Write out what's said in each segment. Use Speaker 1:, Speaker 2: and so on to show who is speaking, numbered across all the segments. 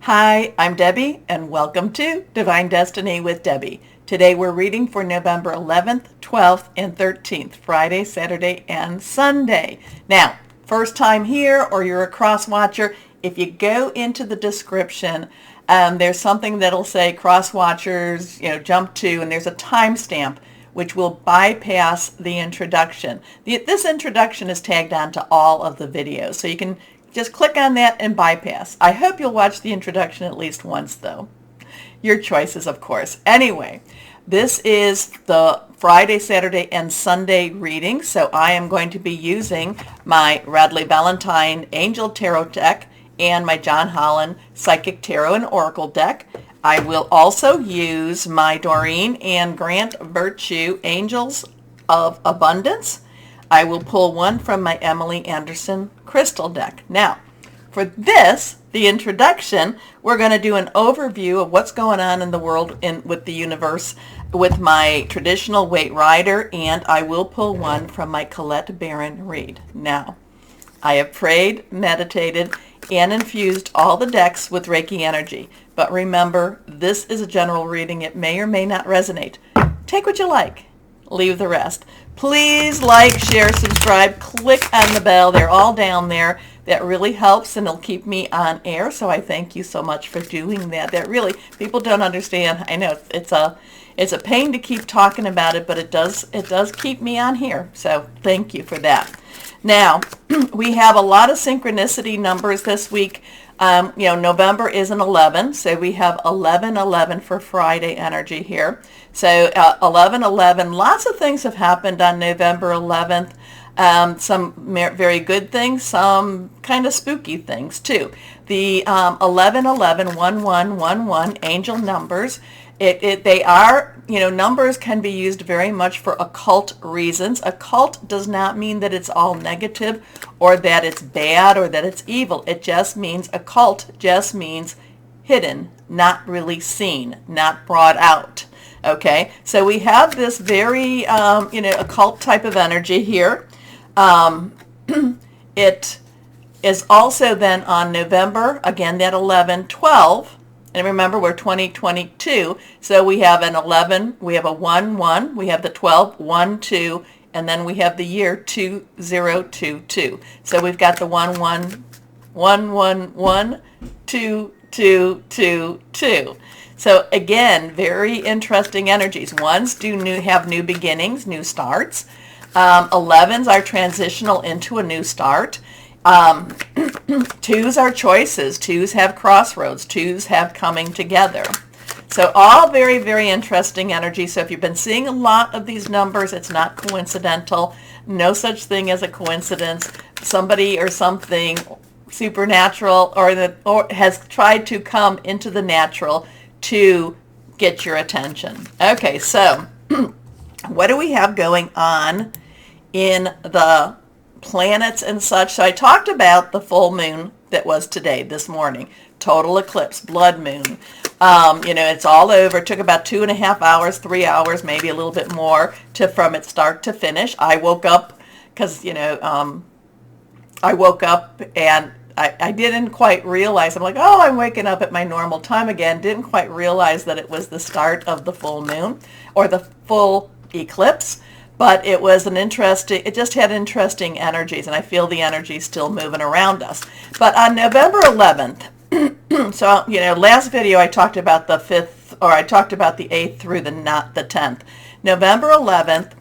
Speaker 1: Hi, I'm Debbie, and welcome to Divine Destiny with Debbie. Today we're reading for November 11th, 12th, and 13th, Friday, Saturday, and Sunday. Now, first time here or you're a cross-watcher, if you go into the description, there's something that'll say Crosswatchers, jump to, and there's a timestamp which will bypass the introduction. This introduction is tagged on to all of the videos, so you can just click on that and bypass. I hope you'll watch the introduction at least once, though. Your choices, of course. Anyway, this is the Friday, Saturday, and Sunday reading, so I am going to be using my Radley Valentine Angel Tarot deck and my John Holland Psychic Tarot and Oracle deck. I will also use my Doreen and Grant Virtue Angels of Abundance. I will pull one from my Emily Anderson Crystal deck. Now, for this, the introduction, we're going to do an overview of what's going on in the world with the universe with my traditional Waite Rider, and I will pull one from my Colette Baron read. Now, I have prayed, meditated, and infused all the decks with Reiki energy. But remember, this is a general reading. It may or may not resonate. Take what you like. Leave the rest. Please like, share, subscribe, click on the bell. They're all down there. That really helps, and it'll keep me on air. So I thank you so much for doing that. That really, people don't understand. I know it's a pain to keep talking about it, but it does keep me on here. So thank you for that. Now, we have a lot of synchronicity numbers this week. November is an 11, so we have 11/11 for Friday energy here. So 11/11, lots of things have happened on November 11th. Some very good things, some kind of spooky things too. The 11/11, 1111 angel numbers. They are, numbers can be used very much for occult reasons. Occult does not mean that it's all negative or that it's bad or that it's evil. It just means, occult just means hidden, not really seen, not brought out. Okay, so we have this very, occult type of energy here. It is also then on November, again, that 11/12. And remember, we're 2022, so we have an 11, we have a 1-1, we have the 12, 1-2, and then we have the year 2022. So we've got the 1-1, 1-1-1, 2-2-2-2. So again, very interesting energies. Ones have new beginnings, new starts. 11s are transitional into a new start. Twos are choices. Twos have crossroads. Twos have coming together. So all very, very interesting energy. So if you've been seeing a lot of these numbers, it's not coincidental. No such thing as a coincidence. Somebody or something supernatural or has tried to come into the natural to get your attention. Okay, so what do we have going on in the planets and such? So I talked about the full moon that was today, this morning. Total eclipse, blood moon. It's all over. It took about 2.5 hours, 3 hours, maybe a little bit more from its start to finish. I woke up because, I woke up and I didn't quite realize. I'm like, oh, I'm waking up at my normal time again. Didn't quite realize that it was the start of the full moon or the full eclipse. But it was it just had interesting energies, and I feel the energy still moving around us. But on November 11th, so, last video I talked about the 5th, or I talked about the 8th through the 10th. November 11th,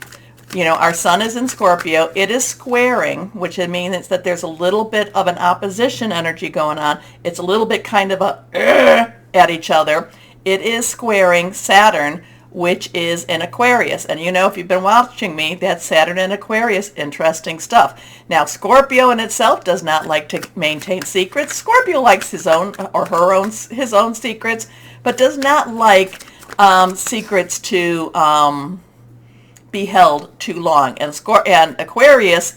Speaker 1: our sun is in Scorpio. It is squaring, which means that there's a little bit of an opposition energy going on. It's a little bit kind of at each other. It is squaring Saturn, which is in Aquarius. And if you've been watching me, that's Saturn in Aquarius, interesting stuff. Now, Scorpio in itself does not like to maintain secrets. Scorpio likes his own secrets, but does not like secrets to be held too long. And Aquarius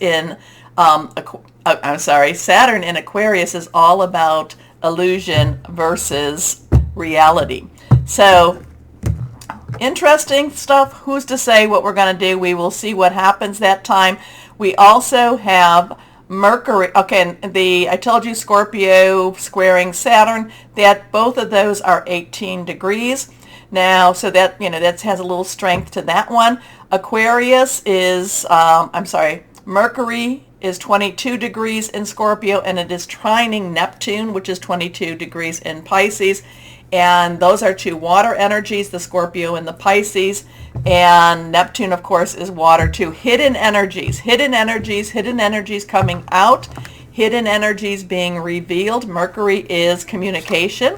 Speaker 1: Saturn in Aquarius is all about illusion versus reality. So, interesting stuff. Who's to say what we're going to do? We will see what happens that time. We also have Mercury, okay, and I told you Scorpio squaring Saturn, that both of those are 18 degrees. Now, so that, that has a little strength to that one. Aquarius is, Mercury is 22 degrees in Scorpio, and it is trining Neptune, which is 22 degrees in Pisces. And those are two water energies, the Scorpio and the Pisces. And Neptune, of course, is water too. Hidden energies coming out, hidden energies being revealed. Mercury is communication.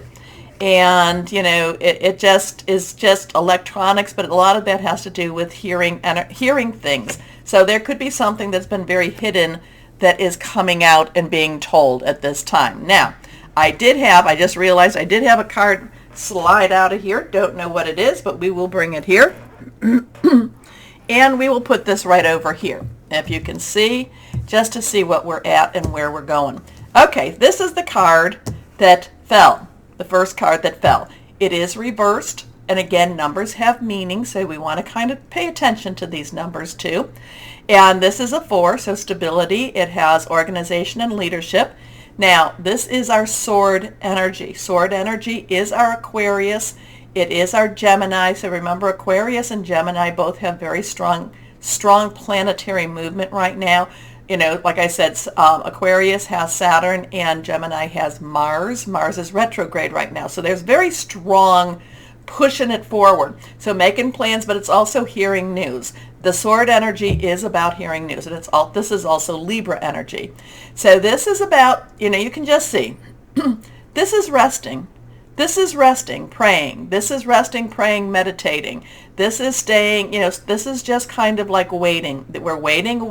Speaker 1: And, it just is just electronics, but a lot of that has to do with hearing things. So there could be something that's been very hidden that is coming out and being told at this time. Now, I just realized I did have a card slide out of here. Don't know what it is, but we will bring it here. And we will put this right over here, if you can see, just to see what we're at and where we're going. Okay, this is the card that fell, the first card that fell. It is reversed, and again, numbers have meaning, so we want to kind of pay attention to these numbers too. And this is a 4, so stability. It has organization and leadership. Now, this is our sword energy. Sword energy is our Aquarius. It is our Gemini. So remember, Aquarius and Gemini both have very strong planetary movement right now. Like I said, Aquarius has Saturn and Gemini has Mars. Mars is retrograde right now. So there's very strong pushing it forward. So making plans, but it's also hearing news. The sword energy is about hearing news, and this is also Libra energy. So this is about, you can just see, this is resting. This is resting, praying. This is resting, praying, meditating. This is staying, this is just kind of like waiting. We're waiting.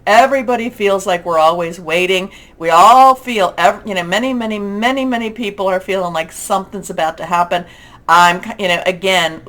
Speaker 1: Everybody feels like we're always waiting. We all feel, many people are feeling like something's about to happen. Again,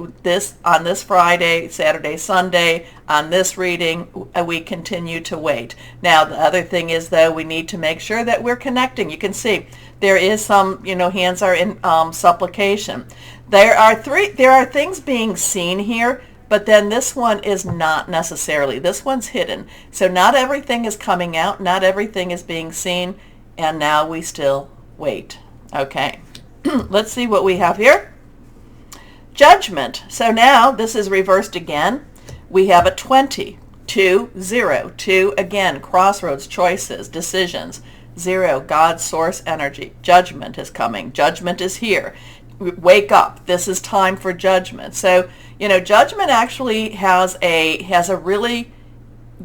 Speaker 1: on this Friday, Saturday, Sunday, on this reading, we continue to wait. Now, the other thing is, though, we need to make sure that we're connecting. You can see there is some, hands are in supplication. There are things being seen here, but then this one is not necessarily. This one's hidden. So not everything is coming out. Not everything is being seen. And now we still wait. Okay. Let's see what we have here. Judgment. So now this is reversed again. We have a 20, 2, 0, 2, again, crossroads, choices, decisions, 0, God's source energy. Judgment is coming. Judgment is here. Wake up. This is time for judgment. So, judgment actually has a really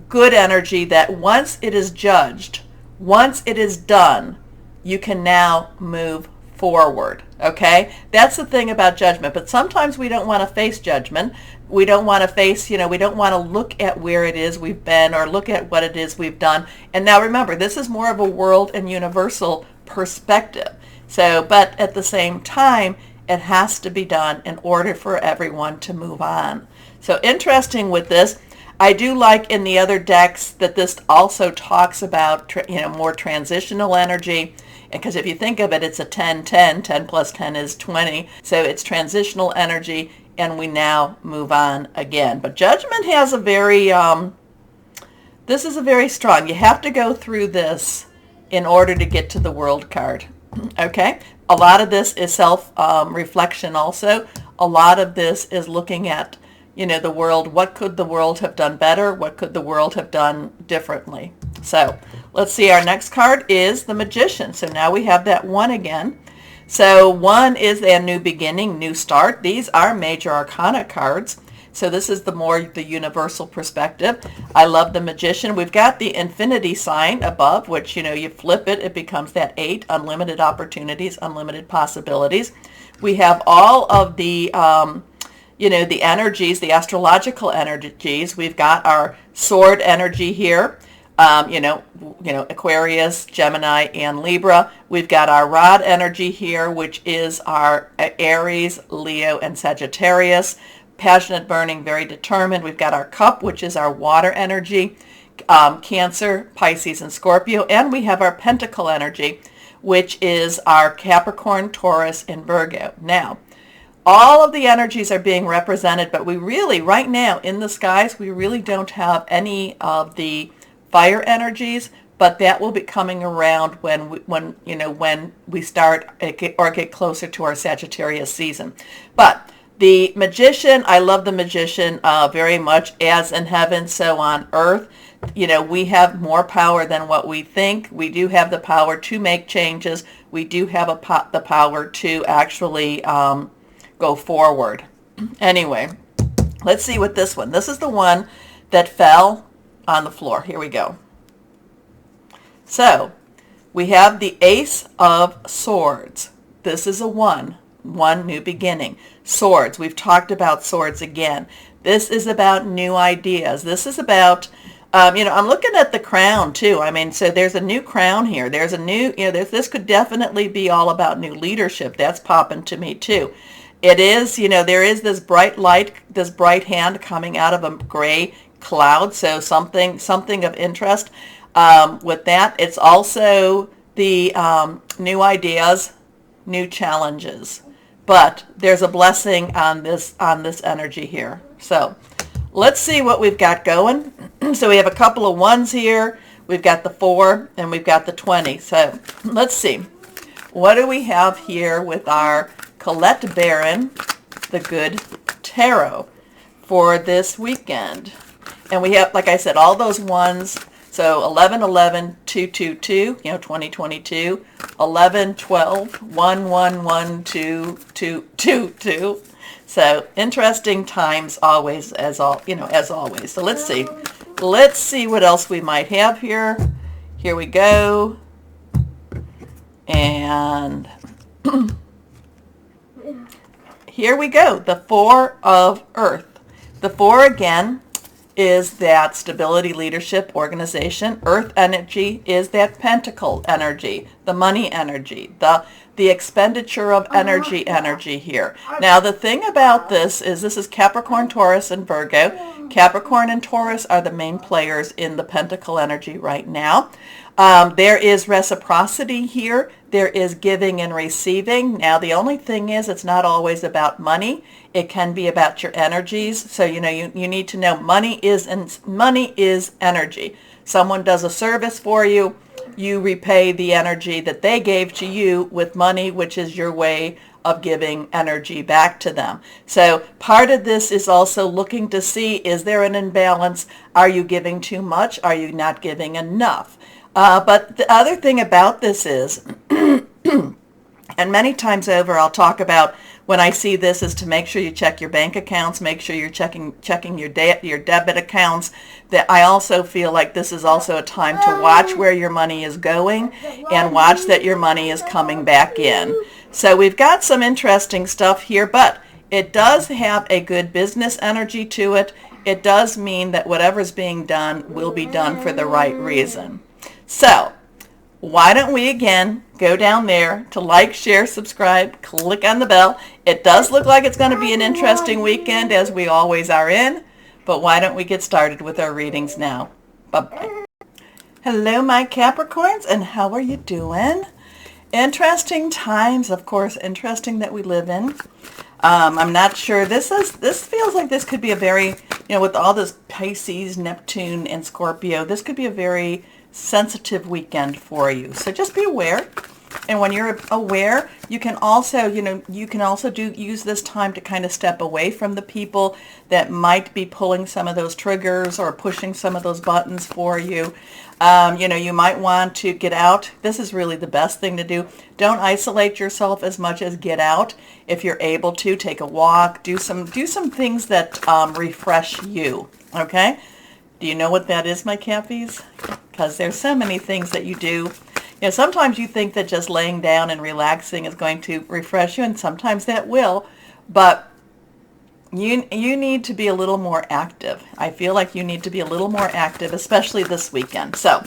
Speaker 1: good energy that once it is judged, once it is done, you can now move forward. Okay, that's the thing about judgment. But sometimes we don't want to face judgment. We don't want to face, we don't want to look at where it is we've been or look at what it is we've done. And now remember, this is more of a world and universal perspective. So, but at the same time, it has to be done in order for everyone to move on. So interesting with this. I do like in the other decks that this also talks about, more transitional energy. Because if you think of it, it's a 10-10. 10 plus 10 is 20. So it's transitional energy, and we now move on again. But judgment has a very, this is a very strong. You have to go through this in order to get to the world card. Okay? A lot of this is self-reflection also. A lot of this is looking at, the world. What could the world have done better? What could the world have done differently? So let's see. Our next card is the Magician. So now we have that 1 again. So 1 is a new beginning, new start. These are major arcana cards. So this is the universal perspective. I love the Magician. We've got the infinity sign above, which, you flip it, it becomes that 8, unlimited opportunities, unlimited possibilities. We have all of the, the energies, the astrological energies. We've got our sword energy here. Aquarius, Gemini, and Libra. We've got our rod energy here, which is our Aries, Leo, and Sagittarius. Passionate, burning, very determined. We've got our cup, which is our water energy, Cancer, Pisces, and Scorpio. And we have our pentacle energy, which is our Capricorn, Taurus, and Virgo. Now, all of the energies are being represented, but we really, right now, in the skies, we really don't have any of the fire energies, but that will be coming around when we start or get closer to our Sagittarius season. But the Magician, I love the Magician very much. As in heaven, so on earth. We have more power than what we think. We do have the power to make changes. We do have the power to actually go forward. Anyway, let's see what this one. This is the one that fell on the floor. Here we go. So we have the Ace of Swords. This is a one new beginning. Swords. We've talked about swords again. This is about new ideas. This is about I'm looking at the crown too. I mean, so there's a new crown here. There's a new, this could definitely be all about new leadership. That's popping to me too. It is, there is this bright light, this bright hand coming out of a gray cloud. So something of interest with that. It's also the new ideas, new challenges. But there's a blessing on this energy here. So let's see what we've got going. So we have a couple of ones here. We've got the 4 and we've got the 20. So let's see. What do we have here with our Colette Baron, the Good Tarot, for this weekend? And we have, like I said, all those ones. So 11, 11, 2, 2, 2, 2022, 11, 12, 1, 1, 1, 2, 2, 2, 2. So interesting times always, as always. So let's see. Let's see what else we might have here. Here we go. And here we go. The 4 of Earth. The 4 again is that stability, leadership, organization. Earth energy is that pentacle energy, the money energy, the expenditure of energy here. Now, the thing about this is Capricorn, Taurus, and Virgo. Capricorn and Taurus are the main players in the pentacle energy right now. There is reciprocity here. There is giving and receiving. Now, the only thing is it's not always about money. It can be about your energies. So, you need to know money is energy. Someone does a service for you. You repay the energy that they gave to you with money, which is your way of giving energy back to them. So part of this is also looking to see, is there an imbalance? Are you giving too much? Are you not giving enough? But the other thing about this is, and many times over I'll talk about when I see this, is to make sure you check your bank accounts, make sure you're checking your debit accounts. That I also feel like this is also a time to watch where your money is going and watch that your money is coming back in. So we've got some interesting stuff here, but it does have a good business energy to it. It does mean that whatever's being done will be done for the right reason. So why don't we again go down there to like, share, subscribe, click on the bell. It does look like it's going to be an interesting weekend, as we always are in, but why don't we get started with our readings now? Bye-bye. Hello, my Capricorns, and how are you doing? Interesting times, of course, interesting that we live in. I'm not sure. This feels like this could be a very, with all this Pisces, Neptune, and Scorpio, this could be a very sensitive weekend for you. So just be aware. And when you're aware, you can also, use this time to kind of step away from the people that might be pulling some of those triggers or pushing some of those buttons for you. You might want to get out. This is really the best thing to do. Don't isolate yourself as much as get out. If you're able to, take a walk, do some things that refresh you. Okay? Do you know what that is, my Cappies? Because there's so many things that you do. Sometimes you think that just laying down and relaxing is going to refresh you, and sometimes that will, but you need to be a little more active. I feel like you need to be a little more active, especially this weekend. So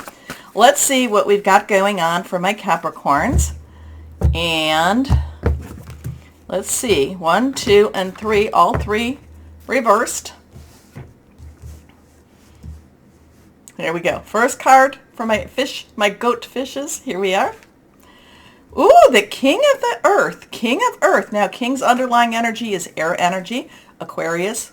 Speaker 1: let's see what we've got going on for my Capricorns. And let's see, 1, 2, and 3, all 3 reversed. There we go. First card for my goat fishes. Here we are. Ooh, the King of the Earth. King of Earth. Now, King's underlying energy is air energy, Aquarius,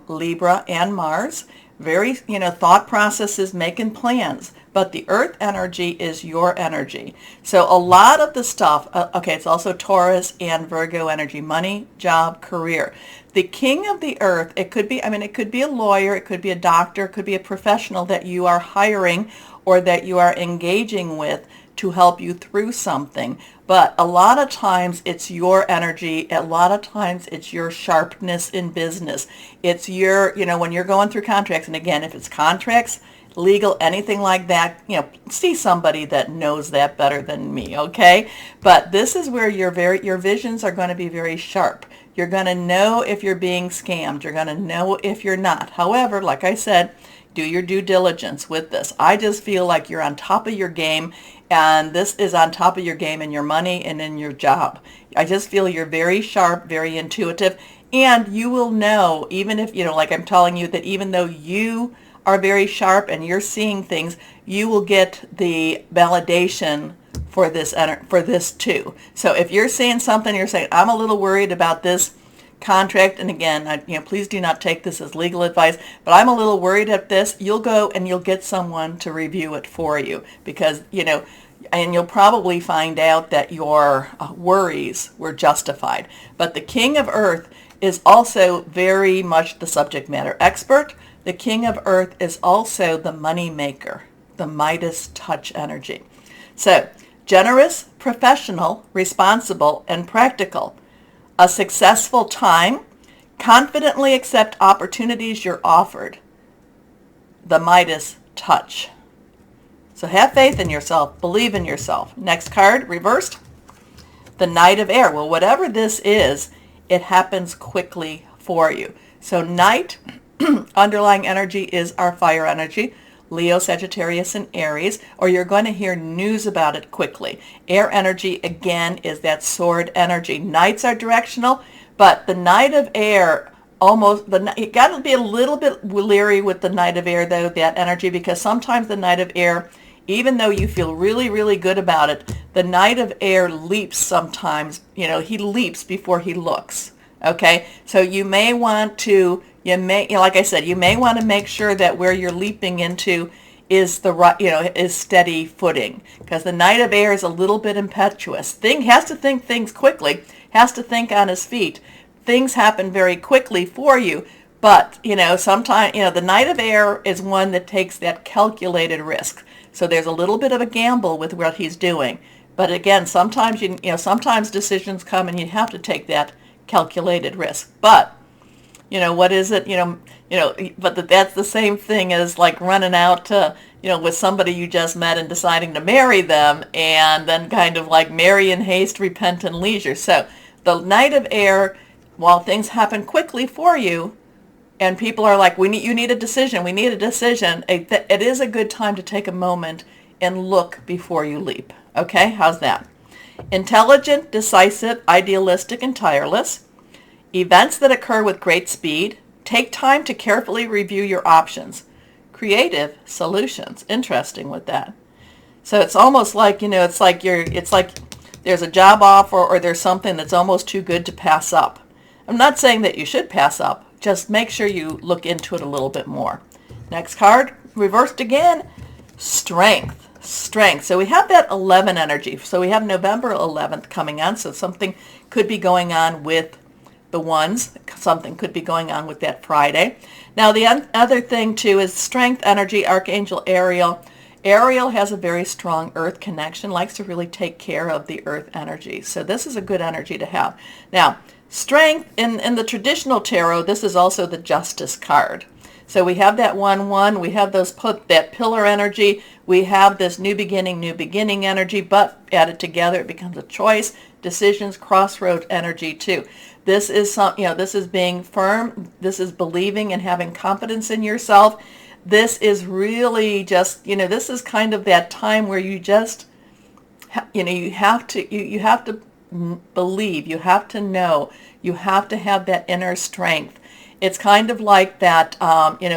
Speaker 1: Libra, and Mars. very, thought processes, making plans. But the earth energy is your energy. So a lot of the stuff, okay, it's also Taurus and Virgo energy, money, job, career. The king of the earth, it could be, it could be a lawyer, it could be a doctor, it could be a professional that you are hiring or that you are engaging with to help you through something. But a lot of times it's your energy. A lot of times it's your sharpness in business. It's your, when you're going through contracts. And again, if it's contracts, legal, anything like that, see somebody that knows that better than me, okay? But this is where your visions are going to be very sharp. You're going to know if you're being scammed. You're going to know if you're not. However, like I said, do your due diligence with this. I just feel like you're on top of your game, and this is on top of your game in your money and in your job. I just feel you're very sharp, very intuitive, and you will know, even if, like I'm telling you, that even though you are very sharp and you're seeing things, you will get the validation for this too. So if you're seeing something, you're saying, I'm a little worried about this contract, and again, please do not take this as legal advice, but I'm a little worried at this, you'll go and you'll get someone to review it for you, because, and you'll probably find out that your worries were justified. But the king of earth is also very much the subject matter expert. The king of earth is also the money maker, the Midas touch energy. So generous, professional, responsible, and practical. A successful time. Confidently accept opportunities you're offered. The Midas touch. So have faith in yourself. Believe in yourself. Next card, reversed. The Knight of Air. Well, whatever this is, it happens quickly for you. So Knight, underlying energy is our fire energy. Leo, Sagittarius, and Aries, or you're going to hear news about it quickly. Air energy, again, is that sword energy. Knights are directional, but the Knight of Air, you got to be a little bit leery with the Knight of Air, though, that energy, because sometimes the Knight of Air, even though you feel really, really good about it, the Knight of Air leaps sometimes. He leaps before he looks. Okay, so you may want to, like I said, you may want to make sure that where you're leaping into is the right, is steady footing, because the Knight of Air is a little bit impetuous. Has to think things quickly, has to think on his feet. Things happen very quickly for you, but sometimes, the Knight of Air is one that takes that calculated risk. So there's a little bit of a gamble with what he's doing. But again, sometimes sometimes decisions come and you have to take that calculated risk. But what is it, but that's the same thing as like running out to, with somebody you just met and deciding to marry them, and then kind of like marry in haste, repent in leisure. So the Knight of Air, while things happen quickly for you and people are like, you need a decision, we need a decision, it is a good time to take a moment and look before you leap. Okay, how's that? Intelligent, decisive, idealistic, and tireless. Events that occur with great speed. Take time to carefully review your options. Creative solutions. Interesting with that. So it's almost like, it's like there's a job offer or there's something that's almost too good to pass up. I'm not saying that you should pass up. Just make sure you look into it a little bit more. Next card, reversed again. Strength. So we have that 11 energy. So we have November 11th coming on. So something could be going on with the ones. Something could be going on with that Friday. Now the other thing too is strength energy, Archangel Ariel. Ariel has a very strong earth connection, likes to really take care of the earth energy. So this is a good energy to have. Now, strength in the traditional tarot, this is also the Justice card. So we have that 1-1, we have that pillar energy, we have this new beginning energy, but added together it becomes a choice, decisions, crossroad energy too. This is this is being firm, this is believing and having confidence in yourself. This is really just, this is kind of that time where you just, you have to believe, you have to know, you have to have that inner strength. It's kind of like that, running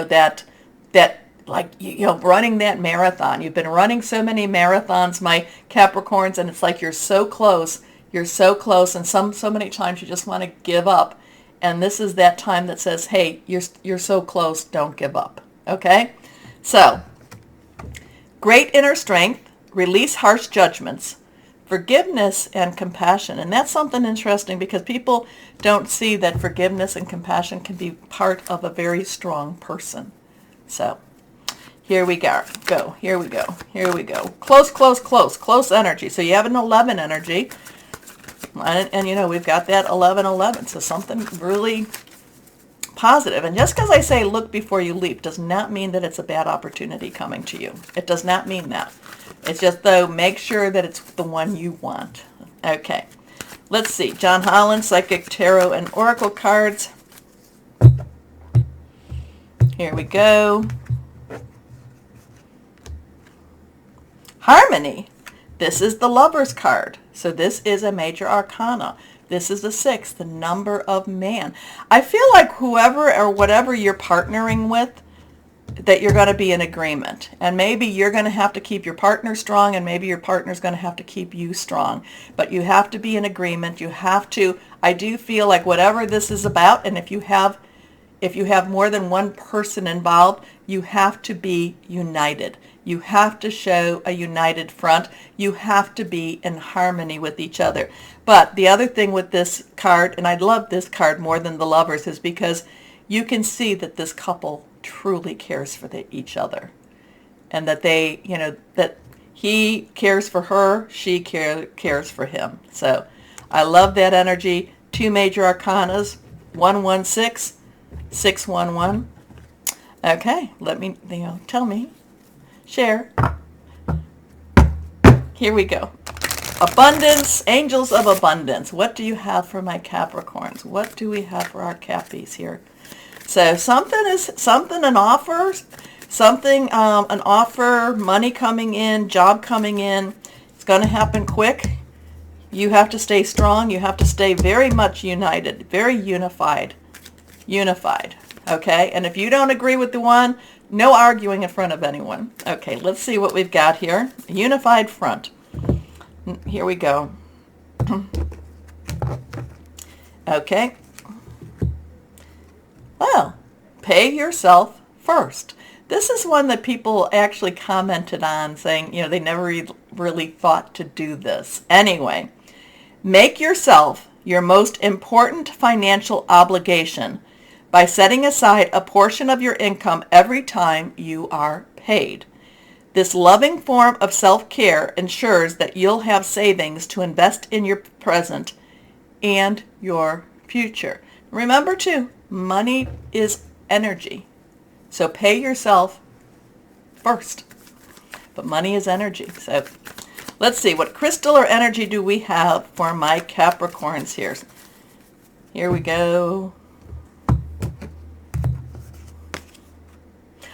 Speaker 1: that marathon. You've been running so many marathons, my Capricorns, and it's like you're so close, and so many times you just want to give up. And this is that time that says, hey, you're so close, don't give up. Okay? So, great inner strength, release harsh judgments, forgiveness and compassion. And that's something interesting because people don't see that forgiveness and compassion can be part of a very strong person. So, here we go. Here we go. Here we go. Close, close, close. Close energy. So you have an 11 energy. And you know, we've got that 11-11. So something really positive. And just because I say look before you leap does not mean that it's a bad opportunity coming to you. It does not mean that. It's just, though, make sure that it's the one you want. Okay. Let's see. John Holland, Psychic Tarot and Oracle cards. Here we go. Harmony. This is the Lover's card. So this is a major arcana. This is the 6, the number of man. I feel like whoever or whatever you're partnering with, that you're going to be in agreement. And maybe you're going to have to keep your partner strong, and maybe your partner's going to have to keep you strong. But you have to be in agreement. You have to, I do feel like whatever this is about, and if you have more than one person involved, you have to be united. You have to show a united front. You have to be in harmony with each other. But the other thing with this card, and I love this card more than the Lovers, is because you can see that this couple truly cares for each other. And that they, you know, that he cares for her, she cares for him. So I love that energy. 2 major arcanas, 116, 611. Okay, let me, you know, tell me. Share. Here we go. Abundance, angels of abundance. What do you have for my Capricorns? What do we have for our Cappies here? So an offer, money coming in, job coming in. It's going to happen quick. You have to stay strong. You have to stay very much united, very unified. Okay? And if you don't agree with the one, no arguing in front of anyone. Okay, let's see what we've got here. A unified front. Here we go. Okay. Well, pay yourself first. This is one that people actually commented on, saying, you know, they never really thought to do this. Anyway, make yourself your most important financial obligation by setting aside a portion of your income every time you are paid. This loving form of self-care ensures that you'll have savings to invest in your present and your future. Remember too, money is energy. So pay yourself first. But money is energy. So let's see, what crystal or energy do we have for my Capricorns here? Here we go.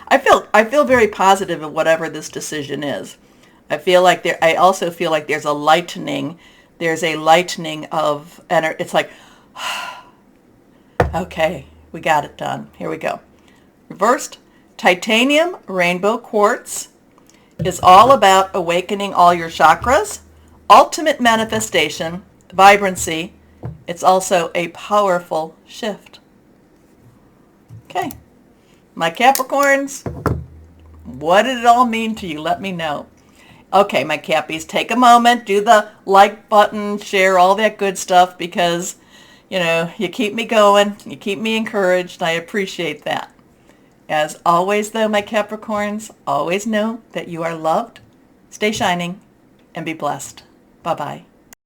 Speaker 1: I feel very positive of whatever this decision is. I also feel like there's a lightening. There's a lightening of energy. It's like, okay, we got it done. Here we go. Reversed, titanium rainbow quartz is all about awakening all your chakras, ultimate manifestation, vibrancy. It's also a powerful shift. Okay. My Capricorns, what did it all mean to you? Let me know. Okay, my Cappies, take a moment, do the like button, share all that good stuff, because, you know, you keep me going, you keep me encouraged. I appreciate that. As always, though, my Capricorns, always know that you are loved, stay shining, and be blessed. Bye-bye.